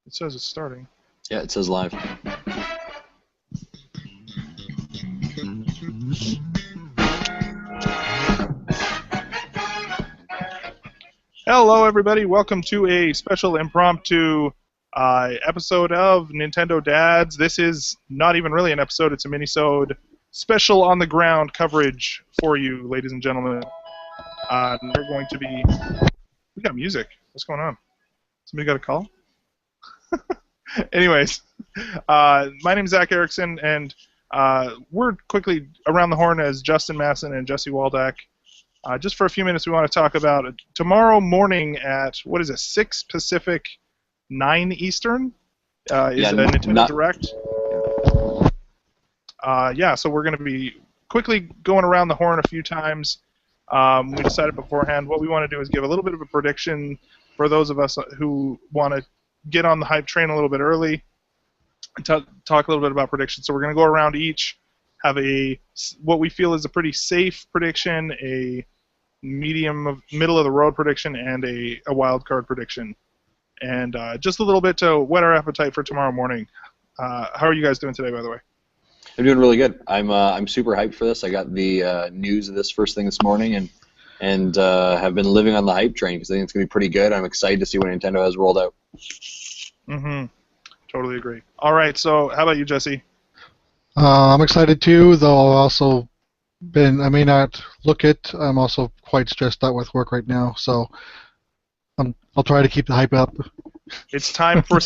It says it's starting. Yeah, it says live. Hello, everybody. Welcome to a special impromptu episode of Nintendo Dads. This is not even really an episode. It's a mini-sode special on-the-ground coverage for you, ladies and gentlemen. We're going to be... We got music. What's going on? Somebody got a call? Anyways, my name is Zach Erickson, and we're quickly around the horn as Justin Masson and Jesse Waldeck. Just for a few minutes, we want to talk about tomorrow morning at, 6 Pacific, 9 Eastern, is a Nintendo Direct. So we're going to be quickly going around the horn a few times. We decided beforehand what we want to do is give a little bit of a prediction for those of us who want to get on the hype train a little bit early and talk a little bit about predictions. So we're going to go around each, have what we feel is a pretty safe prediction, a middle of the road prediction, and a wild card prediction, and just a little bit to whet our appetite for tomorrow morning. How are you guys doing today, by the way? I'm doing really good. I'm super hyped for this. I got the news of this first thing this morning, and have been living on the hype train because I think it's gonna be pretty good. I'm excited to see what Nintendo has rolled out. Mm-hmm. Totally agree. All right. So how about you, Jesse? I'm excited too, though I may not look it. I'm also quite stressed out with work right now, so I'll try to keep the hype up. It's time for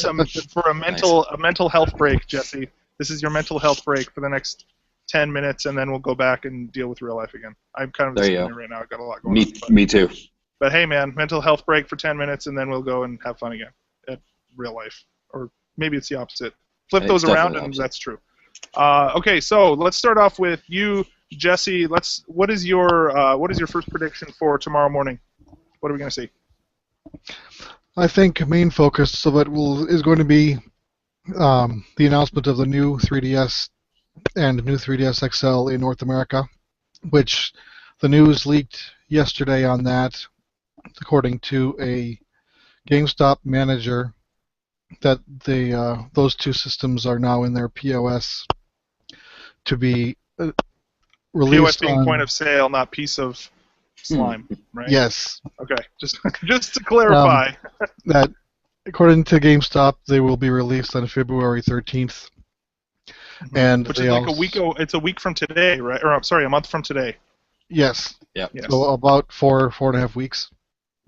a mental health break, Jesse. This is your mental health break for the next 10 minutes, and then we'll go back and deal with real life again. I'm kind of just sitting there right now. I've got a lot going on. Me too. But hey, man, mental health break for 10 minutes, and then we'll go and have fun again at real life. Or maybe it's the opposite. Flip those around, and that's true. Okay, so let's start off with you, Jesse. What is your first prediction for tomorrow morning? What are we going to see? I think main focus of it is going to be the announcement of the new 3DS and new 3DS XL in North America, which the news leaked yesterday on that, according to a GameStop manager, that those two systems are now in their POS to be released. POS being point of sale, not piece of slime, right? Yes. Okay, just to clarify. That, according to GameStop, they will be released on February 13th. Mm-hmm. And which is like a week. It's a week from today, right? Or I'm sorry, a month from today. Yes. Yeah. Yes. So about 4.5 weeks.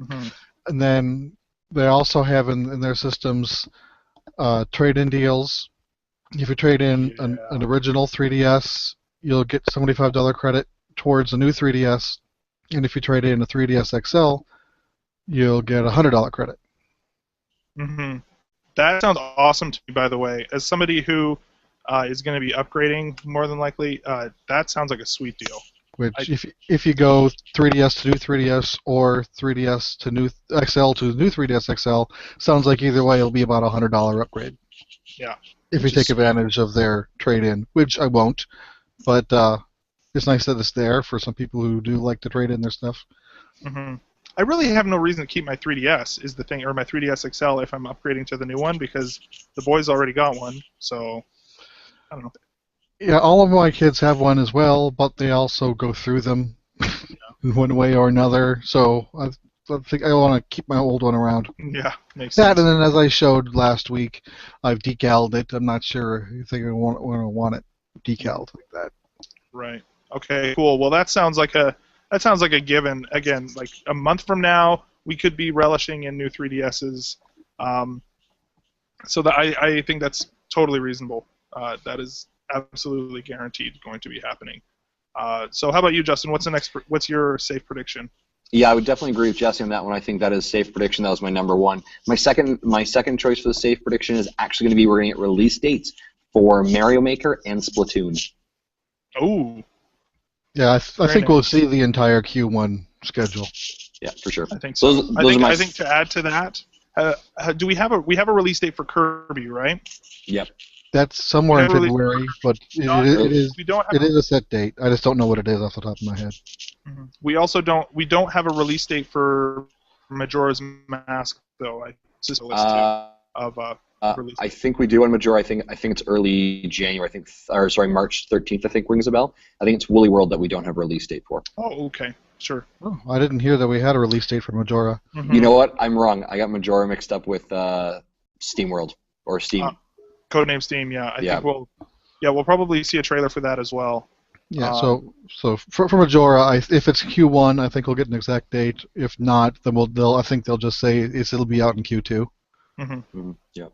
Mm-hmm. And then they also have in their systems trade-in deals. If you trade in an original 3DS, you'll get $75 credit towards a new 3DS. And if you trade in a 3DS XL, you'll get $100 credit. Mm-hmm. That sounds awesome to me, by the way. As somebody who is going to be upgrading, more than likely, that sounds like a sweet deal. Which, if you go 3DS to new 3DS or 3DS to new XL to new 3DS XL, sounds like either way it'll be about a $100 upgrade. Yeah. If you take advantage of their trade-in, which I won't, but it's nice that it's there for some people who do like to trade in their stuff. Mm-hmm. I really have no reason to keep my 3DS, is the thing, or my 3DS XL if I'm upgrading to the new one, because the boys already got one, so I don't know. Yeah, all of my kids have one as well, but they also go through them in one way or another, so I think I want to keep my old one around. Yeah, makes sense. And then as I showed last week, I've decaled it. I'm not sure if they're going to want it decaled like that. Right. Okay, cool. Well, that sounds like a given. Again, like a month from now, we could be relishing in new 3DSs. So that I think that's totally reasonable. That is absolutely guaranteed going to be happening. So how about you, Justin? What's your safe prediction? Yeah, I would definitely agree with Jesse on that one. I think that is safe prediction. That was my number one. My second choice for the safe prediction is actually going to be we're going to get release dates for Mario Maker and Splatoon. Oh. Yeah, I think we'll see the entire Q1 schedule. Yeah, for sure. I think so. I think to add to that, do we have a release date for Kirby, right? Yep. That's somewhere in February, but it is a set date. I just don't know what it is off the top of my head. Mm-hmm. We don't have a release date for Majora's Mask though. of release? I think we do on Majora. I think it's early January. March 13th. I think rings a bell. I think it's Woolly World that we don't have a release date for. Oh, okay, sure. Oh, I didn't hear that we had a release date for Majora. Mm-hmm. You know what? I'm wrong. I got Majora mixed up with Steam World or Steam. Codename Steam. Yeah, I think we'll probably see a trailer for that as well. Yeah. So for Majora, if it's Q1, I think we'll get an exact date. If not, then I think they'll just say it'll be out in Q2. Mm-hmm. Mm-hmm. Yeah.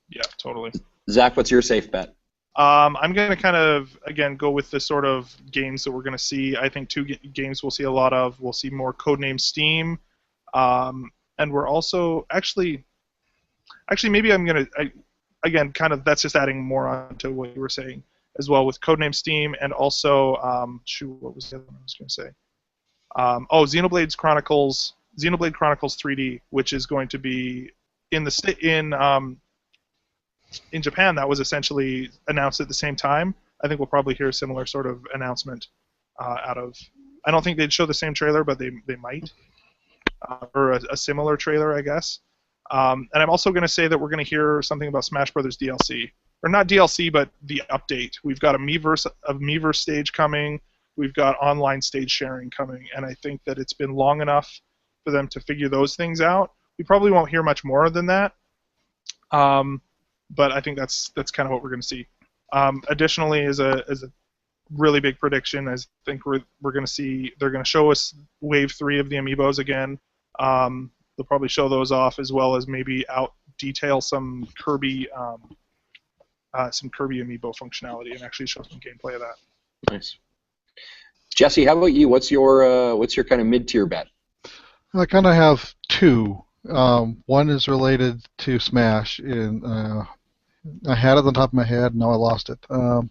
Yeah, totally. Zach, what's your safe bet? I'm going to kind of, again, go with the sort of games that we're going to see. I think two games we'll see a lot of. We'll see more Codename Steam. And we're also, actually maybe I'm going to, again, kind of, that's just adding more on to what you were saying as well with Codename Steam, and also, what was the other one I was going to say? Xenoblade Chronicles 3D, which is going to be in Japan. That was essentially announced at the same time. I think we'll probably hear a similar sort of announcement out of. I don't think they'd show the same trailer, but they might, or a similar trailer, I guess. And I'm also going to say that we're going to hear something about Smash Brothers DLC, or not DLC, but the update. We've got a Miiverse stage coming. We've got online stage sharing coming, and I think that it's been long enough for them to figure those things out. We probably won't hear much more than that. But I think that's kind of what we're going to see. Additionally, as a really big prediction, I think we're going to see, they're going to show us Wave 3 of the Amiibos again. They'll probably show those off, as well as maybe detail some Kirby Amiibo functionality and actually show some gameplay of that. Nice. Jesse, how about you? What's your kind of mid-tier bet? I kind of have two. One is related to Smash. I had it on top of my head, now I lost it. Well,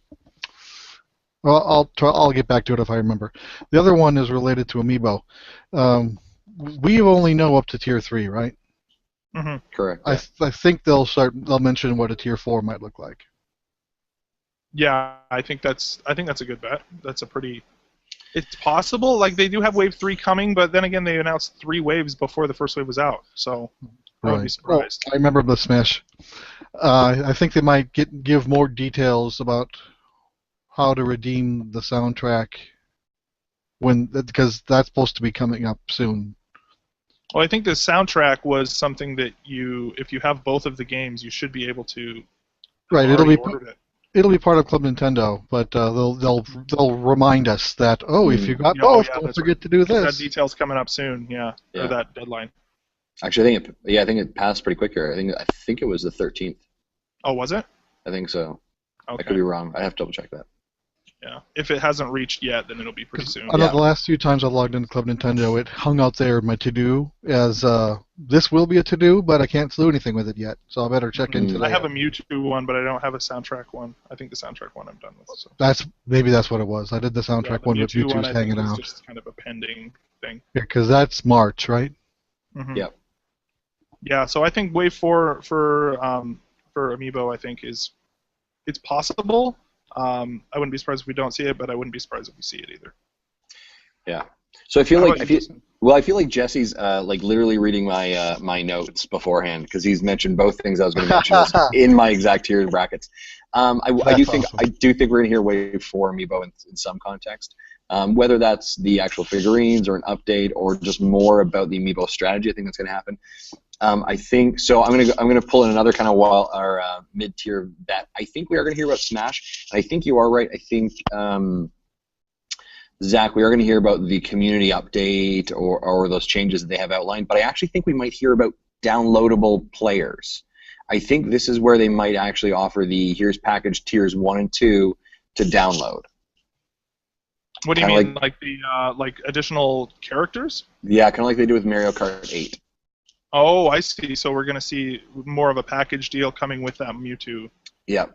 I'll get back to it if I remember. The other one is related to Amiibo. We only know up to Tier 3, right? Mm-hmm. Correct. Yeah. I think they'll mention what a Tier 4 might look like. Yeah, I think that's a good bet. It's possible. Like, they do have Wave 3 coming, but then again, they announced 3 waves before the first wave was out, so I wouldn't be surprised. Well, I remember the Smash. I think they might give more details about how to redeem the soundtrack because that's supposed to be coming up soon. Well, I think the soundtrack was something that if you have both of the games, you should be able to. Right, it'll be part of Club Nintendo, but they'll remind us that if you got both, don't forget to do this. That detail's coming up soon, or that deadline. Actually, I think it passed pretty quick here. I think it was the 13th. Oh, was it? I think so. Okay. I could be wrong. I have to double check that. Yeah. If it hasn't reached yet, then it'll be pretty soon. I know the last few times I logged into Club Nintendo, it hung out there in my to-do as this will be a to-do, but I can't do anything with it yet, so I better check into that. I have a Mewtwo one, but I don't have a soundtrack one. I think the soundtrack one I'm done with. So. Maybe that's what it was. I did the soundtrack one, but Mewtwo's hanging out. It's just kind of a pending thing. Yeah, because that's March, right? Mm-hmm. Yep. Yeah, so I think Wave 4 for Amiibo, I think it's possible. I wouldn't be surprised if we don't see it, but I wouldn't be surprised if we see it either. Yeah. So I feel like Jesse's literally reading my notes beforehand, because he's mentioned both things I was going to mention in my exact tier brackets. I do think we're going to hear Wave 4 Amiibo in some context. Whether that's the actual figurines or an update or just more about the Amiibo strategy, I think that's going to happen. I think so. I'm gonna pull in another kind of mid-tier bet. I think we are going to hear about Smash. And I think you are right. I think Zach, we are going to hear about the community update or those changes that they have outlined. But I actually think we might hear about downloadable players. I think this is where they might actually offer here's package tiers 1 and 2 to download. What do you mean, like the additional characters? Yeah, kind of like they do with Mario Kart 8. Oh, I see. So we're going to see more of a package deal coming with that Mewtwo. Yeah.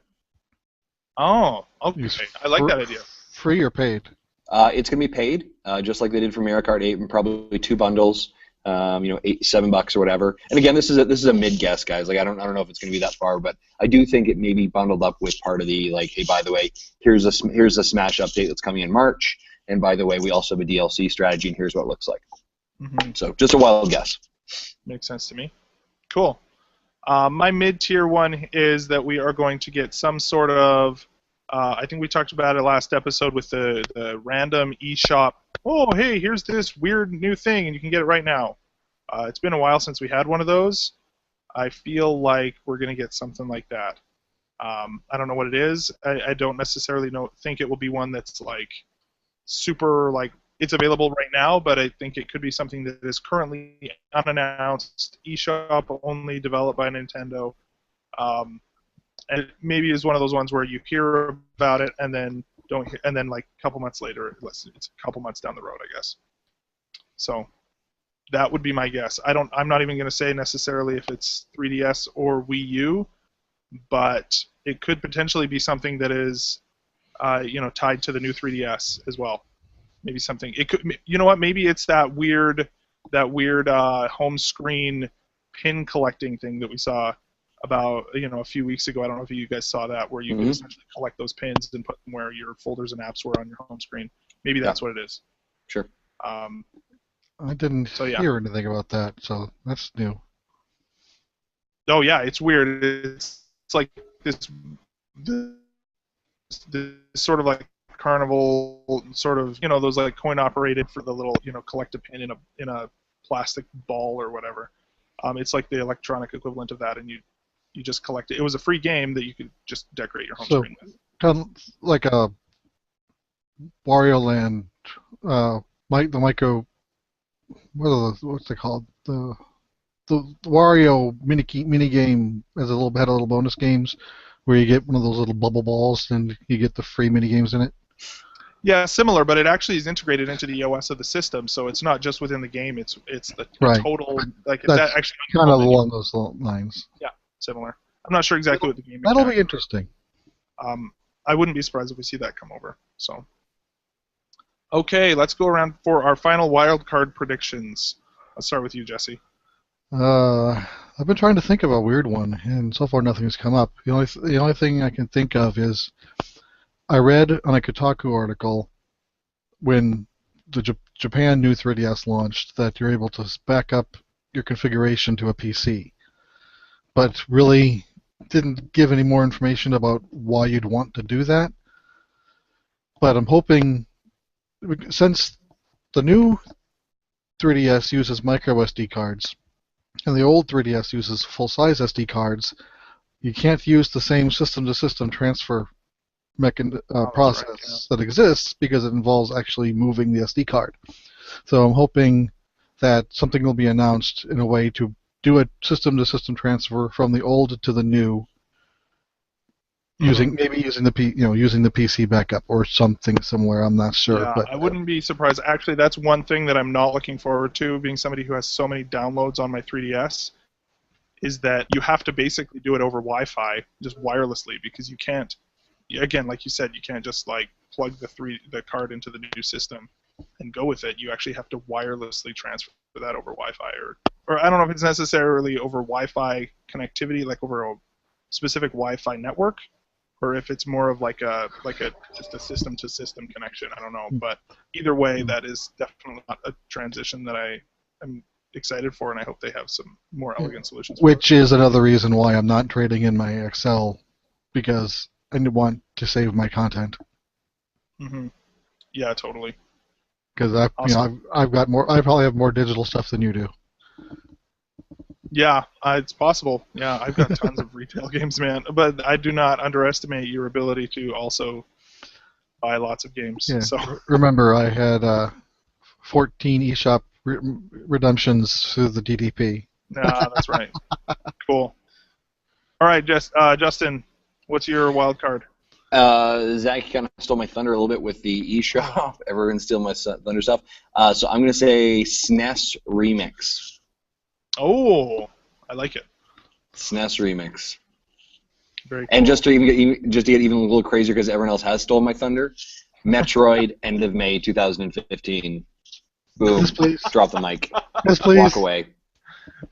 Oh, okay. I like that idea. Free or paid? It's going to be paid, just like they did for Mario Kart 8, and probably 2 bundles, $7 or whatever. And again, this is a mid guess, guys. Like I don't know if it's going to be that far, but I do think it may be bundled up with part of the hey, by the way, here's a Smash update that's coming in March, and by the way, we also have a DLC strategy, and here's what it looks like. Mm-hmm. So just a wild guess. Makes sense to me. Cool. My mid-tier one is that we are going to get some sort of, I think we talked about it last episode with the random eShop. Oh, hey, here's this weird new thing, and you can get it right now. It's been a while since we had one of those. I feel like we're going to get something like that. I don't know what it is. I don't necessarily think it will be one that's like super like it's available right now, but I think it could be something that is currently unannounced, eShop only, developed by Nintendo, and it maybe is one of those ones where you hear about it and then don't hear, and then like a couple months later, it's a couple months down the road, I guess. So that would be my guess. I'm not even going to say necessarily if it's 3DS or Wii U, but it could potentially be something that is, tied to the new 3DS as well. Maybe something. It could. You know what? Maybe it's that weird home screen pin collecting thing that we saw about a few weeks ago. I don't know if you guys saw that, where you could essentially collect those pins and put them where your folders and apps were on your home screen. Maybe that's what it is. Sure. I didn't hear anything about that, so that's new. Oh yeah, it's weird. It's like this sort of like carnival sort of those like coin operated for the little collect a pin in a plastic ball or whatever. It's like the electronic equivalent of that, and you just collect it. It was a free game that you could just decorate your home screen with. Kind of like a Wario Land, the micro. What's it called? The Wario mini game had a little bonus games where you get one of those little bubble balls and you get the free mini games in it. Yeah, similar, but it actually is integrated into the OS of the system, so it's not just within the game. It's the total like it's actually kind of along those lines. Yeah, similar. I'm not sure exactly what the game. That'll be interesting. I wouldn't be surprised if we see that come over. So, okay, let's go around for our final wild card predictions. Let's start with you, Jesse. I've been trying to think of a weird one, and so far nothing's come up. The only thing I can think of is I read on a Kotaku article when the Japan new 3DS launched that you're able to back up your configuration to a PC, but really didn't give any more information about why you'd want to do that. But I'm hoping, since the new 3DS uses micro SD cards and the old 3DS uses full-size SD cards, you can't use the same system-to-system transfer process that exists because it involves actually moving the SD card. So I'm hoping that something will be announced in a way to do a system-to-system transfer from the old to the new, using the PC backup or something similar. I'm not sure. Yeah, but I wouldn't be surprised. Actually, that's one thing that I'm not looking forward to, being somebody who has so many downloads on my 3DS, is that you have to basically do it over Wi-Fi, just wirelessly, because you can't. Again, like you said, you can't just like plug the card into the new system and go with it. You actually have to wirelessly transfer that over Wi-Fi, or I don't know if it's necessarily over Wi-Fi connectivity, like over a specific Wi-Fi network, or if it's more of like a just a system-to-system connection. I don't know, but either way, that is definitely not a transition that I am excited for, and I hope they have some more elegant solutions. Which is another reason why I'm not trading in my Excel, because I want to save my content. Mm-hmm. Yeah, totally. Because I've got more. I probably have more digital stuff than you do. Yeah, it's possible. Yeah, I've got tons of retail games, man. But I do not underestimate your ability to also buy lots of games. Yeah. So remember, I had 14 eShop redemptions through the DDP. Yeah, that's right. Cool. All right, Justin, what's your wild card? Zach kind of stole my thunder a little bit with the eShop. Everyone steal my thunder stuff. So I'm going to say SNES Remix. Oh, I like it. SNES Remix. Very cool. And just to get even a little crazier, because everyone else has stolen my thunder, Metroid, end of May 2015. Boom. Yes, please. Drop the mic. Yes, please. Walk away.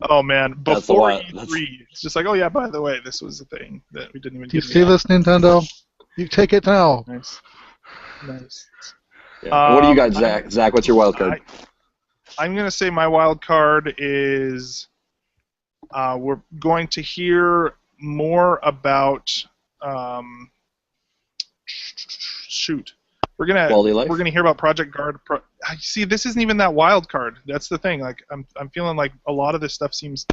Oh, man. Before E3, it's just like, oh, yeah, by the way, this was a thing that we didn't even Do you see this, Nintendo? You take it now. Nice. Yeah. What do you got, Zach? Zach, what's your wild card? I'm going to say my wild card is We're going to hear more about shoot. We're gonna hear about Project Guard. See, this isn't even that wild card. That's the thing. Like I'm feeling like a lot of this stuff seems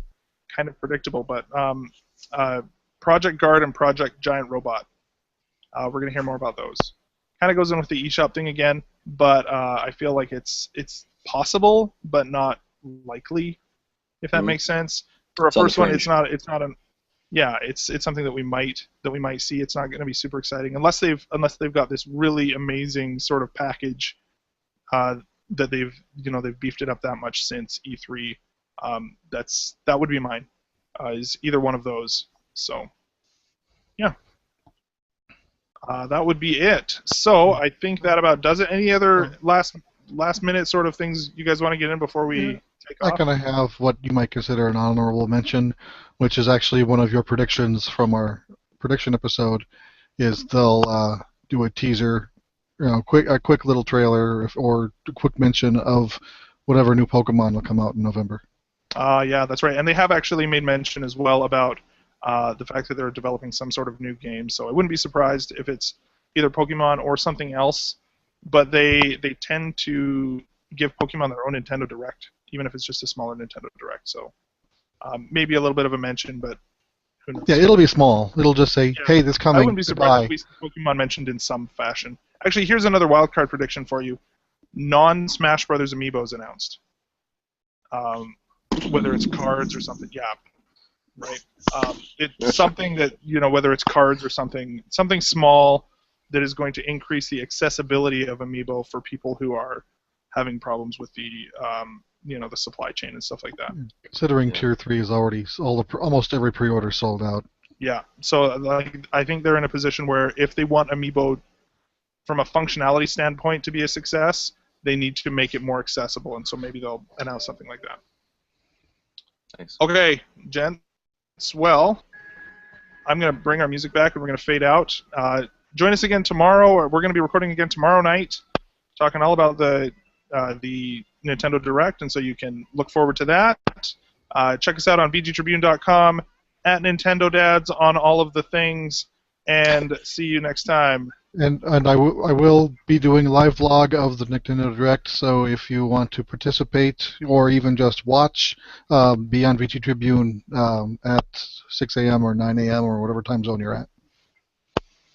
kind of predictable, but Project Guard and Project Giant Robot. We're gonna hear more about those. Kind of goes in with the eShop thing again, but I feel like it's possible, but not likely, if that makes sense. For a first one, it's not an yeah, it's something that we might see. It's not going to be super exciting unless they've got this really amazing sort of package that they've beefed it up that much since E3. That would be mine. Is either one of those. So yeah. That would be it. So I think that about does it. Any other last minute sort of things you guys want to get in before we take off? I kind of have what you might consider an honorable mention, which is actually one of your predictions from our prediction episode. Is they'll do a teaser, a quick little trailer or a quick mention of whatever new Pokemon will come out in November. Yeah, that's right. And they have actually made mention as well about the fact that they're developing some sort of new game. So I wouldn't be surprised if it's either Pokemon or something else. But they tend to give Pokemon their own Nintendo Direct, even if it's just a smaller Nintendo Direct. So maybe a little bit of a mention, but who knows? Yeah, it'll be small. It'll just say, "Hey, this coming." I wouldn't be surprised if we see Pokemon mentioned in some fashion. Actually, here's another wildcard prediction for you: non-Smash Brothers amiibos announced. Whether it's cards or something, yeah. Right. It's something that, whether it's cards or something small that is going to increase the accessibility of Amiibo for people who are having problems with the, the supply chain and stuff like that. Considering Tier 3 is already almost every pre-order sold out. Yeah. So I think they're in a position where if they want Amiibo from a functionality standpoint to be a success, they need to make it more accessible, and so maybe they'll announce something like that. Thanks. Okay, gents. Well, I'm going to bring our music back and we're going to fade out. Join us again tomorrow. We're going to be recording again tomorrow night, talking all about the Nintendo Direct, and so you can look forward to that. Check us out on VGTribune.com, at Nintendo Dads on all of the things, and see you next time. And I will be doing a live vlog of the Nintendo Direct, so if you want to participate or even just watch, be on VG Tribune at 6 a.m. or 9 a.m. or whatever time zone you're at.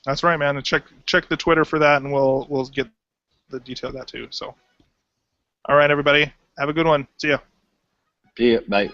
That's right, man. And check the Twitter for that, and we'll get the detail of that too. So, all right, everybody, have a good one. See ya. See ya. Bye.